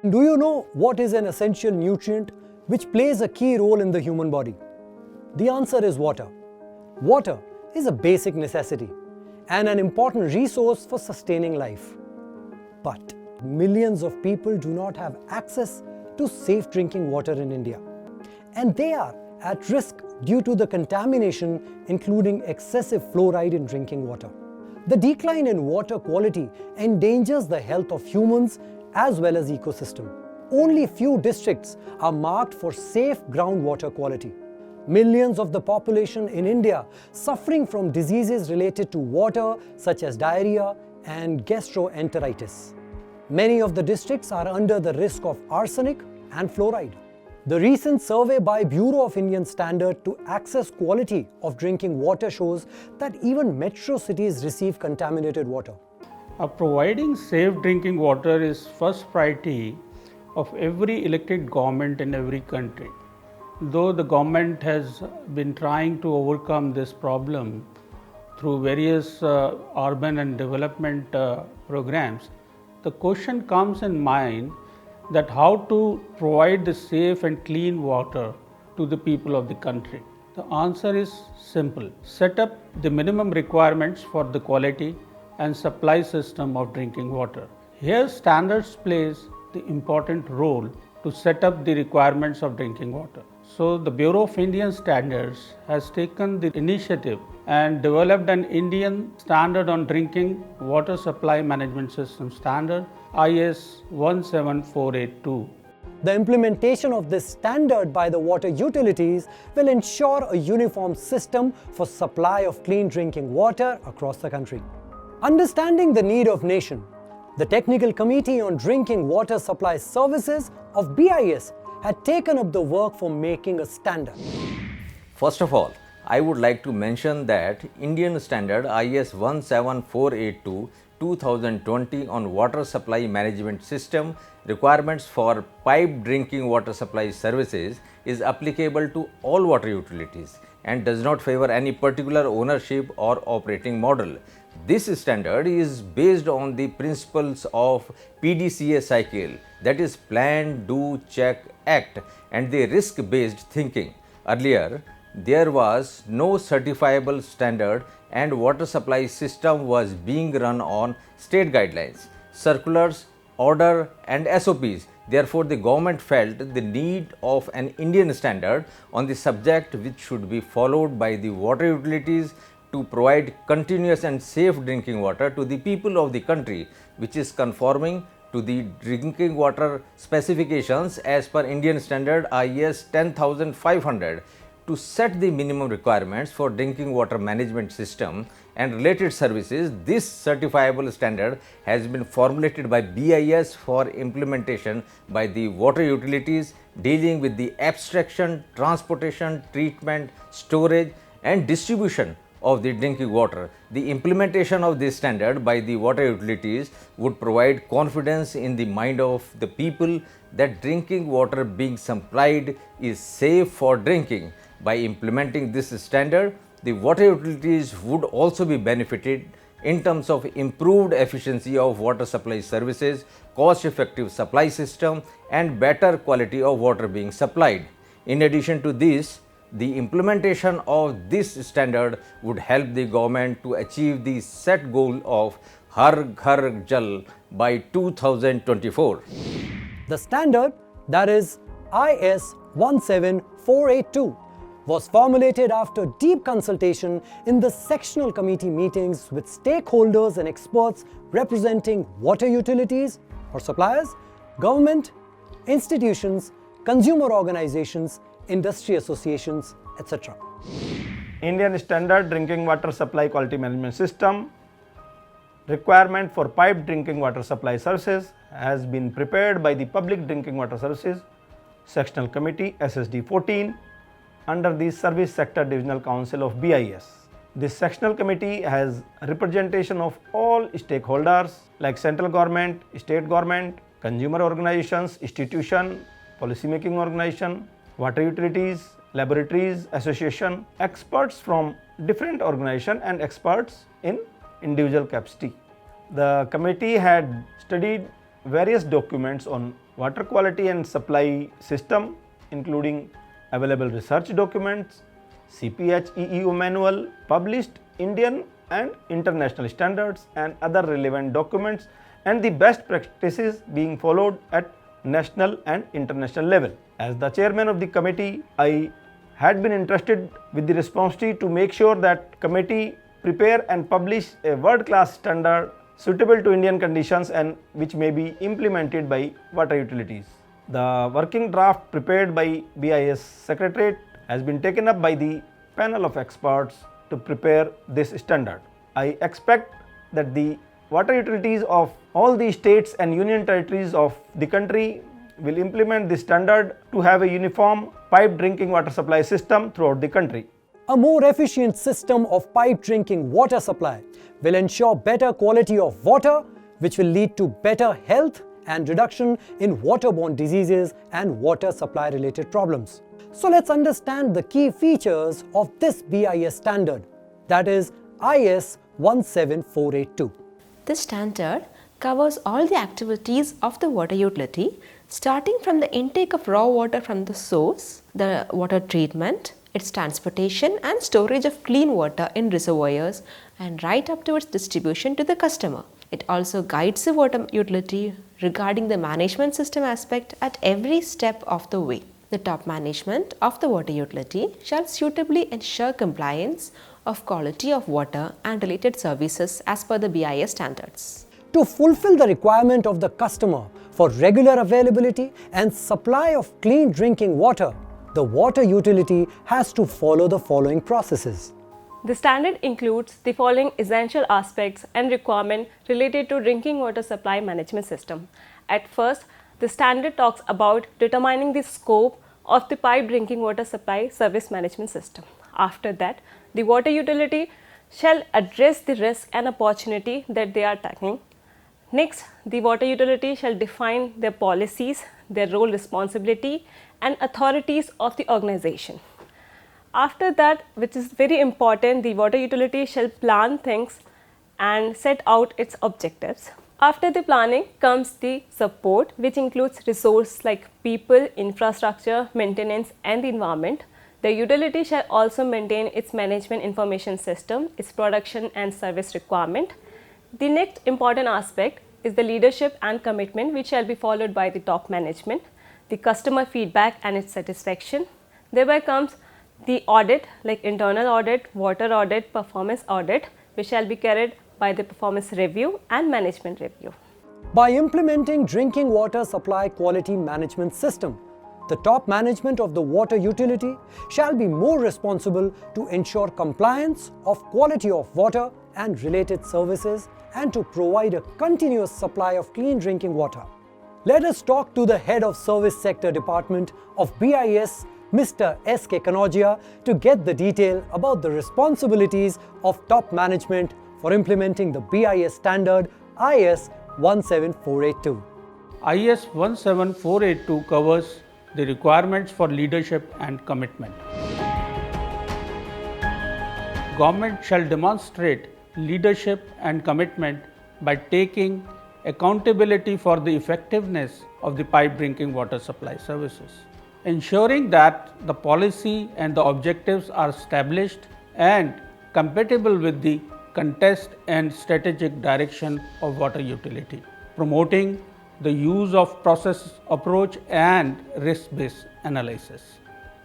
Do you know what is an essential nutrient which plays a key role in the human body? The answer is water. Water is a basic necessity and an important resource for sustaining life. But millions of people do not have access to safe drinking water in India, and they are at risk due to the contamination, including excessive fluoride in drinking water. The decline in water quality endangers the health of humans as well as ecosystem. Only few districts are marked for safe groundwater quality. Millions of the population in India suffering from diseases related to water such as diarrhea and gastroenteritis. Many of the districts are under the risk of arsenic and fluoride. The recent survey by Bureau of Indian Standard to access quality of drinking water shows that even metro cities receive contaminated water. Providing safe drinking water is first priority of every elected government in every country. Though the government has been trying to overcome this problem through various urban and development programs, the question comes in mind that how to provide the safe and clean water to the people of the country. The answer is simple. Set up the minimum requirements for the quality and supply system of drinking water. Here standards plays the important role to set up the requirements of drinking water. So the Bureau of Indian Standards has taken the initiative and developed an Indian standard on drinking water supply management system standard IS 17482. The implementation of this standard by the water utilities will ensure a uniform system for supply of clean drinking water across the country. Understanding the need of nation, the Technical Committee on Drinking Water Supply Services of BIS had taken up the work for making a standard. First of all, I would like to mention that Indian Standard IS 17482 2020 on water supply management system requirements for piped drinking water supply services is applicable to all water utilities and does not favor any particular ownership or operating model. This standard is based on the principles of PDCA cycle, that is plan, do, check, act, and the risk-based thinking. Earlier, there was no certifiable standard and water supply system was being run on state guidelines, circulars, order and SOPs. Therefore, the government felt the need of an Indian standard on the subject which should be followed by the water utilities to provide continuous and safe drinking water to the people of the country, which is conforming to the drinking water specifications as per Indian Standard IS 10500 to set the minimum requirements for drinking water management system and related services. This certifiable standard has been formulated by BIS for implementation by the water utilities, dealing with the abstraction, transportation, treatment, storage and distribution of the drinking water. The implementation of this standard by the water utilities would provide confidence in the mind of the people that drinking water being supplied is safe for drinking. By implementing this standard, the water utilities would also be benefited in terms of improved efficiency of water supply services, cost-effective supply system and better quality of water being supplied. In addition to this, the implementation of this standard would help the government to achieve the set goal of Har Ghar Jal by 2024. The standard, that is IS 17482, was formulated after deep consultation in the sectional committee meetings with stakeholders and experts representing water utilities or suppliers, government, institutions, consumer organizations, industry associations, etc. Indian Standard Drinking Water Supply Quality Management System requirement for piped drinking water supply services has been prepared by the Public Drinking Water Services Sectional Committee SSD 14 under the Service Sector Divisional Council of BIS. This sectional committee has representation of all stakeholders like central government, state government, consumer organizations, institution, policy making organization, water utilities, laboratories, association, experts from different organizations and experts in individual capacity. The committee had studied various documents on water quality and supply system, including available research documents, CPH EEO manual, published Indian and international standards and other relevant documents, and the best practices being followed at national and international level. As the chairman of the committee, I had been entrusted with the responsibility to make sure that committee prepare and publish a world-class standard suitable to Indian conditions and which may be implemented by water utilities. The working draft prepared by BIS Secretariat has been taken up by the panel of experts to prepare this standard. I expect that the water utilities of all the states and union territories of the country will implement this standard to have a uniform piped drinking water supply system throughout the country. A more efficient system of piped drinking water supply will ensure better quality of water, which will lead to better health and reduction in waterborne diseases and water supply related problems. So let's understand the key features of this BIS standard, that is IS 17482. This standard covers all the activities of the water utility, starting from the intake of raw water from the source, the water treatment, its transportation and storage of clean water in reservoirs, and right up to its distribution to the customer. It also guides the water utility regarding the management system aspect at every step of the way. The top management of the water utility shall suitably ensure compliance of quality of water and related services as per the BIS standards. To fulfill the requirement of the customer for regular availability and supply of clean drinking water, the water utility has to follow the following processes. The standard includes the following essential aspects and requirements related to drinking water supply management system. At first, the standard talks about determining the scope of the piped drinking water supply service management system. After that, the water utility shall address the risk and opportunity that they are tackling. Next, the water utility shall define their policies, their role, responsibility and authorities of the organization. After that, which is very important, the water utility shall plan things and set out its objectives. After the planning comes the support, which includes resources like people, infrastructure, maintenance and the environment. The utility shall also maintain its management information system, its production and service requirement. The next important aspect is the leadership and commitment, which shall be followed by the top management, the customer feedback and its satisfaction. Thereby comes the audit like internal audit, water audit, performance audit, which shall be carried by the performance review and management review. By implementing drinking water supply quality management system, the top management of the water utility shall be more responsible to ensure compliance of quality of water and related services and to provide a continuous supply of clean drinking water. Let us talk to the head of Service Sector Department of BIS, Mr. S.K. Kanodia, to get the detail about the responsibilities of top management for implementing the BIS standard IS 17482. IS 17482 covers the requirements for leadership and commitment. Government shall demonstrate leadership and commitment by taking accountability for the effectiveness of the piped drinking water supply services, ensuring that the policy and the objectives are established and compatible with the context and strategic direction of water utility, promoting the use of process approach and risk-based analysis,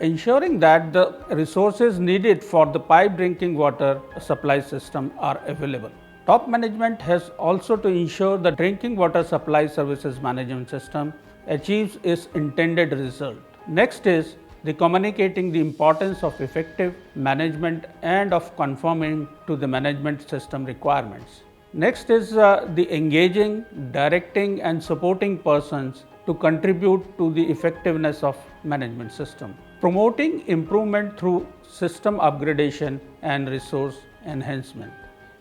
ensuring that the resources needed for the piped drinking water supply system are available. Top management has also to ensure the drinking water supply services management system achieves its intended result. Next is the communicating the importance of effective management and of conforming to the management system requirements. Next is the engaging, directing and supporting persons to contribute to the effectiveness of management system. Promoting improvement through system upgradation and resource enhancement.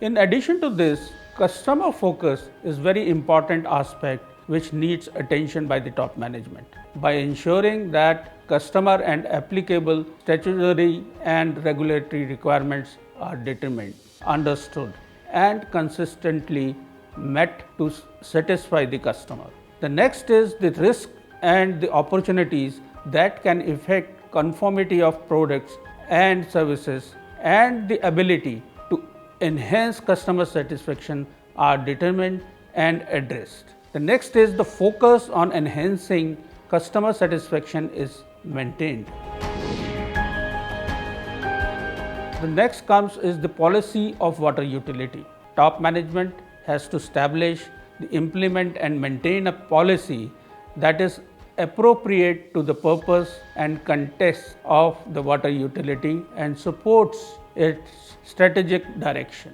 In addition to this, customer focus is very important aspect which needs attention by the top management by ensuring that customer and applicable statutory and regulatory requirements are determined, understood and consistently met to satisfy the customer. The next is the risk and the opportunities that can affect conformity of products and services and the ability to enhance customer satisfaction are determined and addressed. The next is the focus on enhancing customer satisfaction is maintained. The next comes is the policy of water utility. Top management has to establish, implement and maintain a policy that is appropriate to the purpose and context of the water utility and supports its strategic direction.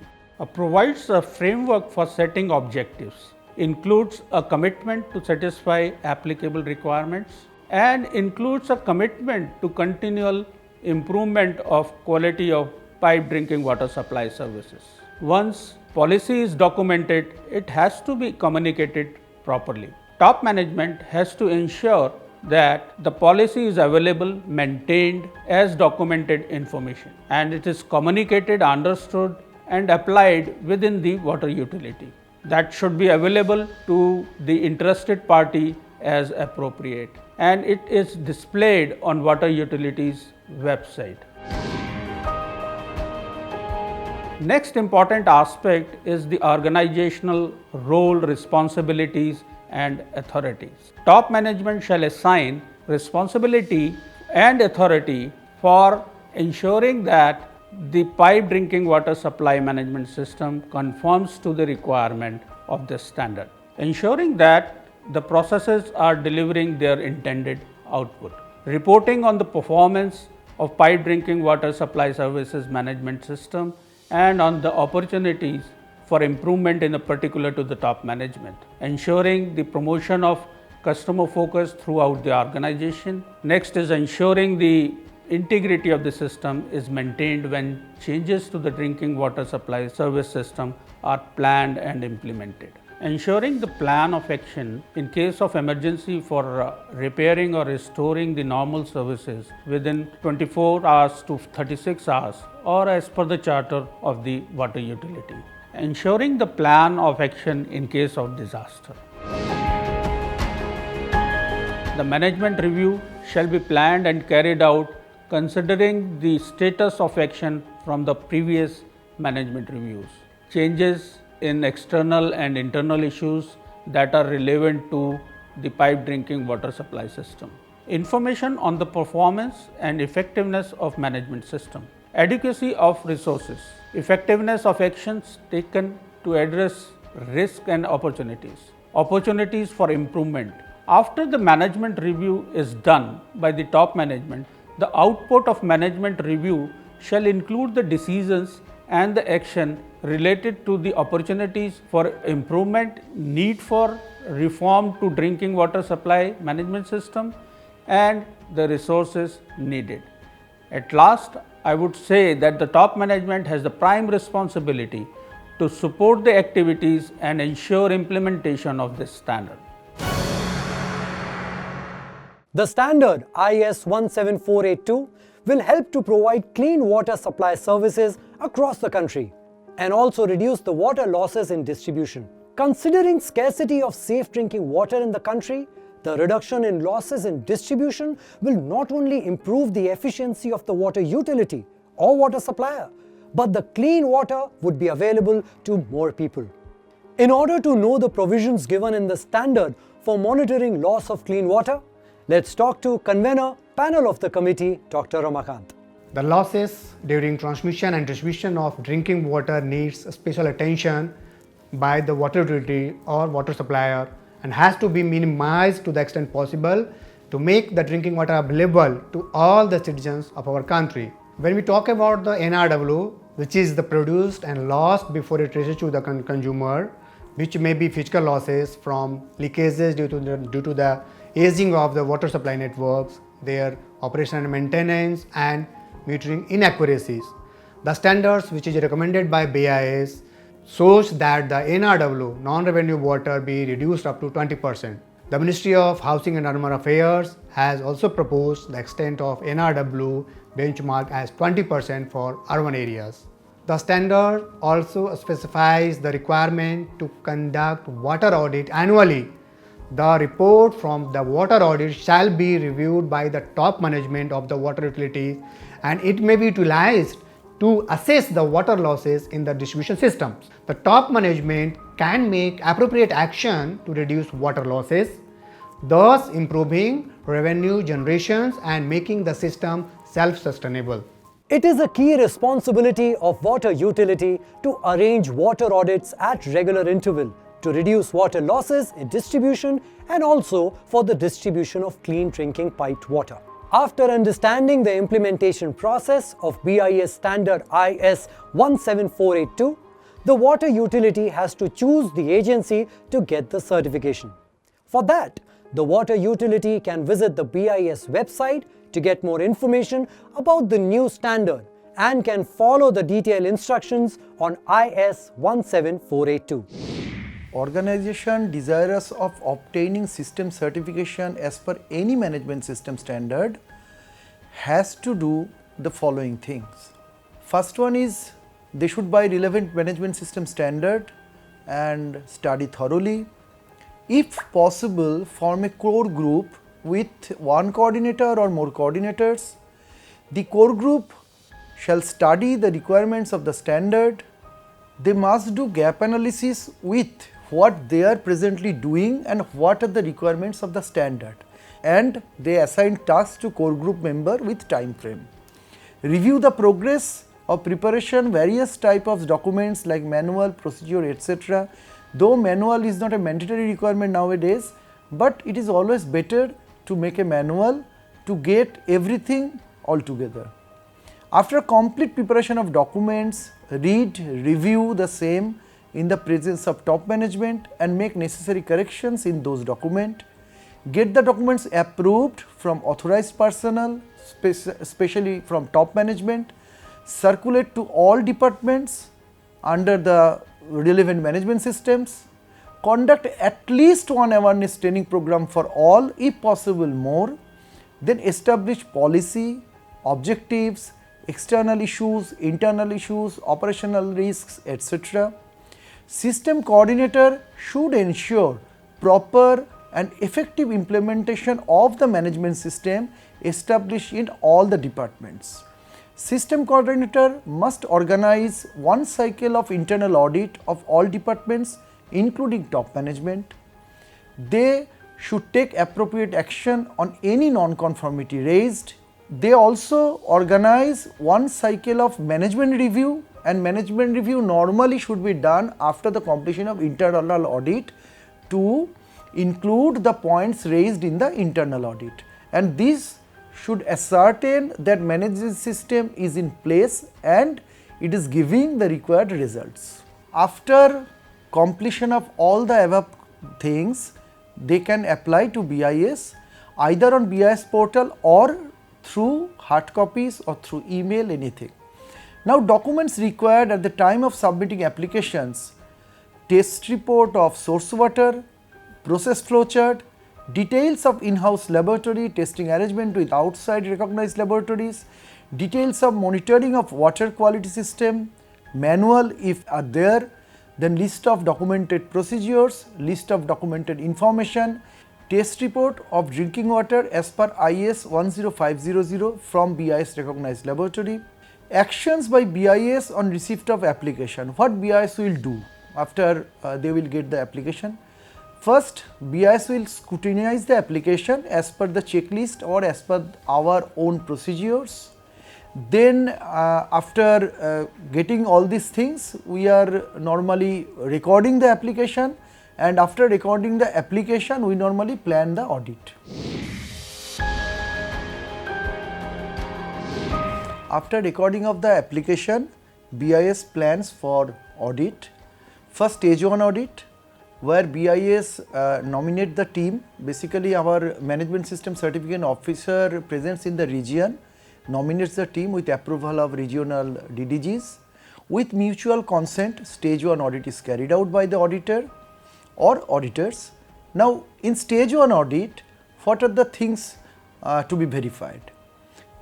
Provides a framework for setting objectives, includes a commitment to satisfy applicable requirements, and includes a commitment to continual improvement of quality of pipe drinking water supply services. Once policy is documented, it has to be communicated properly. Top management has to ensure that the policy is available, maintained as documented information, and it is communicated, understood and applied within the water utility. That should be available to the interested party as appropriate, and it is displayed on water utilities website. Next important aspect is the organizational role, responsibilities and authorities. Top management shall assign responsibility and authority for ensuring that the pipe drinking water supply management system conforms to the requirement of the standard, ensuring that the processes are delivering their intended output. Reporting on the performance of pipe drinking water supply services management system and on the opportunities for improvement in a particular to the top management, ensuring the promotion of customer focus throughout the organization. Next is ensuring the integrity of the system is maintained when changes to the drinking water supply service system are planned and implemented. Ensuring the plan of action in case of emergency for repairing or restoring the normal services within 24 hours to 36 hours or as per the charter of the water utility. Ensuring the plan of action in case of disaster. The management review shall be planned and carried out considering the status of action from the previous management reviews, changes in external and internal issues that are relevant to the pipe drinking water supply system, information on the performance and effectiveness of management system, adequacy of resources, effectiveness of actions taken to address risk and opportunities, opportunities for improvement. After the management review is done by the top management, the output of management review shall include the decisions and the action related to the opportunities for improvement, need for reform to drinking water supply management system and the resources needed. At last, I would say that the top management has the prime responsibility to support the activities and ensure implementation of this standard. The standard IS 17482 will help to provide clean water supply services across the country and also reduce the water losses in distribution. Considering scarcity of safe drinking water in the country, the reduction in losses in distribution will not only improve the efficiency of the water utility or water supplier, but the clean water would be available to more people. In order to know the provisions given in the standard for monitoring loss of clean water, let's talk to convener panel of the committee, Dr. Ramakant. The losses during transmission and distribution of drinking water needs special attention by the water utility or water supplier and has to be minimized to the extent possible to make the drinking water available to all the citizens of our country. When we talk about the NRW, which is the produced and lost before it reaches to the consumer, which may be physical losses from leakages due to the aging of the water supply networks, their operation and maintenance and metering inaccuracies. The standards which is recommended by BIS shows that the NRW, non-revenue water, be reduced up to 20%. The Ministry of Housing and Urban Affairs has also proposed the extent of NRW benchmark as 20% for urban areas. The standard also specifies the requirement to conduct water audit annually the report from the water audit shall be reviewed by the top management of the water utility, and it may be utilized to assess the water losses in the distribution systems. The top management can make appropriate action to reduce water losses, thus improving revenue generations and making the system self-sustainable. It is a key responsibility of water utility to arrange water audits at regular interval to reduce water losses in distribution and also for the distribution of clean drinking piped water. After understanding the implementation process of BIS standard IS 17482, the water utility has to choose the agency to get the certification. For that, the water utility can visit the BIS website to get more information about the new standard and can follow the detailed instructions on IS 17482. Organization desirous of obtaining system certification as per any management system standard has to do the following things. First one is they should buy relevant management system standard and study thoroughly. If possible, form a core group with one coordinator or more coordinators. The core group shall study the requirements of the standard. They must do gap analysis with what they are presently doing and what are the requirements of the standard, and they assign tasks to core group member with time frame. Review the progress of preparation various type of documents like manual, procedure, etc. Though manual is not a mandatory requirement nowadays, but it is always better to make a manual to get everything all together. After complete preparation of documents, read, review the same in the presence of top management and make necessary corrections in those documents. Get the documents approved from authorized personnel, especially from top management. Circulate to all departments under the relevant management systems. Conduct at least one awareness training program for all, if possible more. Then establish policy, objectives, external issues, internal issues, operational risks, etc. System coordinator should ensure proper and effective implementation of the management system established in all the departments. System coordinator must organize one cycle of internal audit of all departments including top management. They should take appropriate action on any non-conformity raised. They also organize one cycle of management review, and management review normally should be done after the completion of internal audit to include the points raised in the internal audit, and this should ascertain that management system is in place and it is giving the required results. After completion of all the above things, they can apply to BIS either on BIS portal or through hard copies or through email, anything. Now, documents required at the time of submitting applications: test report of source water, process flowchart, details of in-house laboratory testing arrangement with outside recognized laboratories, details of monitoring of water quality system, manual if are there, then list of documented procedures, list of documented information, test report of drinking water as per IS 10500 from BIS recognized laboratory. Actions by BIS on receipt of application. What BIS will do after they will get the application? First, BIS will scrutinize the application as per the checklist or as per our own procedures. Then after getting all these things, we are normally recording the application, and after recording the application, we normally plan the audit. After recording of the application, BIS plans for audit. First, stage 1 audit, where BIS nominate the team. Basically, our management system certificate officer presents in the region, nominates the team with approval of regional DDGs. With mutual consent, stage 1 audit is carried out by the auditor or auditors. Now, in stage 1 audit, what are the things to be verified?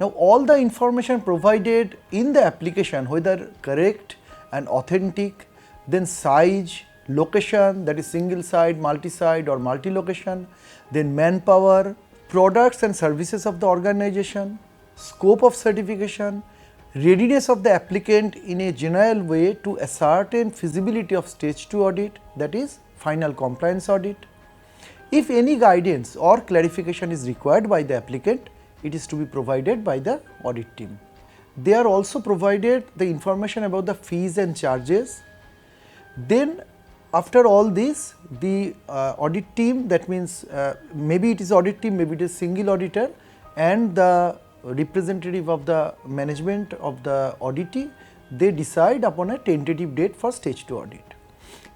Now, all the information provided in the application, whether correct and authentic, then size, location, that is single site, multi-site or multi-location, then manpower, products and services of the organization, scope of certification, readiness of the applicant in a general way to ascertain feasibility of stage 2 audit, that is final compliance audit. If any guidance or clarification is required by the applicant, it is to be provided by the audit team. They are also provided the information about the fees and charges. Then after all this, the audit team, that means maybe it is audit team, maybe it is single auditor, and the representative of the management of the auditee, they decide upon a tentative date for stage 2 audit.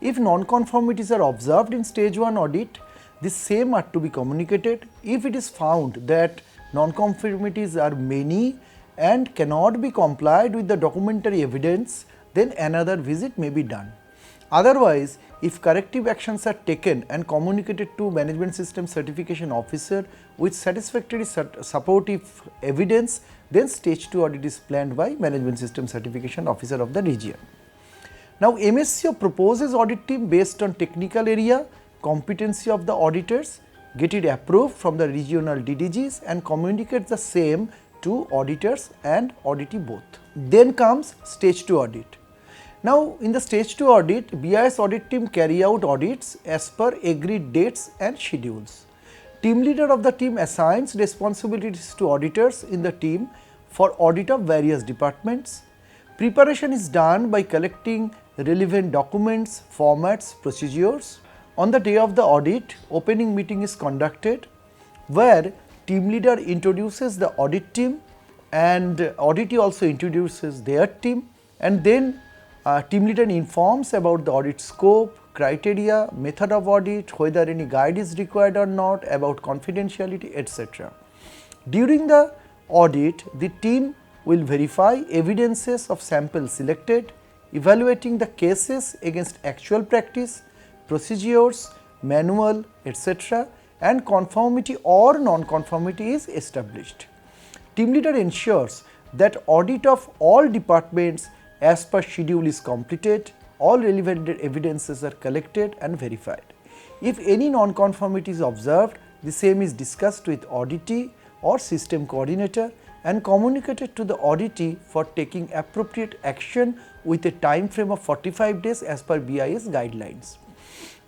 If non-conformities are observed in stage 1 audit, the same are to be communicated. If it is found that non-conformities are many and cannot be complied with the documentary evidence, then another visit may be done. Otherwise, if corrective actions are taken and communicated to Management System Certification Officer with satisfactory supportive evidence, then stage 2 audit is planned by Management System Certification Officer of the region. Now, MSCO proposes audit team based on technical area, competency of the auditors, get it approved from the regional DDGs and communicate the same to auditors and auditee both. Then comes stage 2 audit. Now, in the stage 2 audit, BIS audit team carry out audits as per agreed dates and schedules. Team leader of the team assigns responsibilities to auditors in the team for audit of various departments. Preparation is done by collecting relevant documents, formats, procedures. On the day of the audit, opening meeting is conducted where team leader introduces the audit team and auditee also introduces their team, and then team leader informs about the audit scope, criteria, method of audit, whether any guide is required or not, about confidentiality, etc. During the audit, the team will verify evidences of samples selected, evaluating the cases against actual practice, procedures, manual, etc., and conformity or non-conformity is established. Team leader ensures that audit of all departments as per schedule is completed, all relevant evidences are collected and verified. If any non-conformity is observed, the same is discussed with auditee or system coordinator and communicated to the auditee for taking appropriate action with a time frame of 45 days as per BIS guidelines.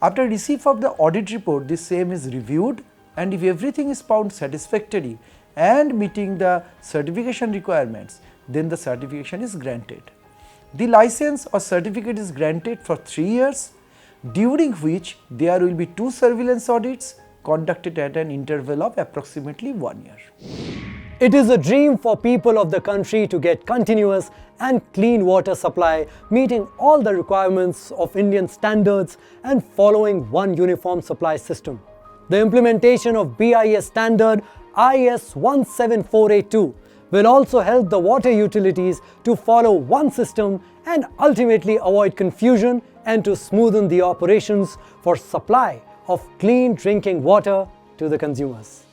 After receipt of the audit report, the same is reviewed, and if everything is found satisfactory and meeting the certification requirements, then the certification is granted. The license or certificate is granted for 3 years, during which there will be 2 surveillance audits conducted at an interval of approximately 1 year. It is a dream for people of the country to get continuous and clean water supply, meeting all the requirements of Indian standards and following one uniform supply system. The implementation of BIS standard IS 17482 will also help the water utilities to follow one system and ultimately avoid confusion and to smoothen the operations for supply of clean drinking water to the consumers.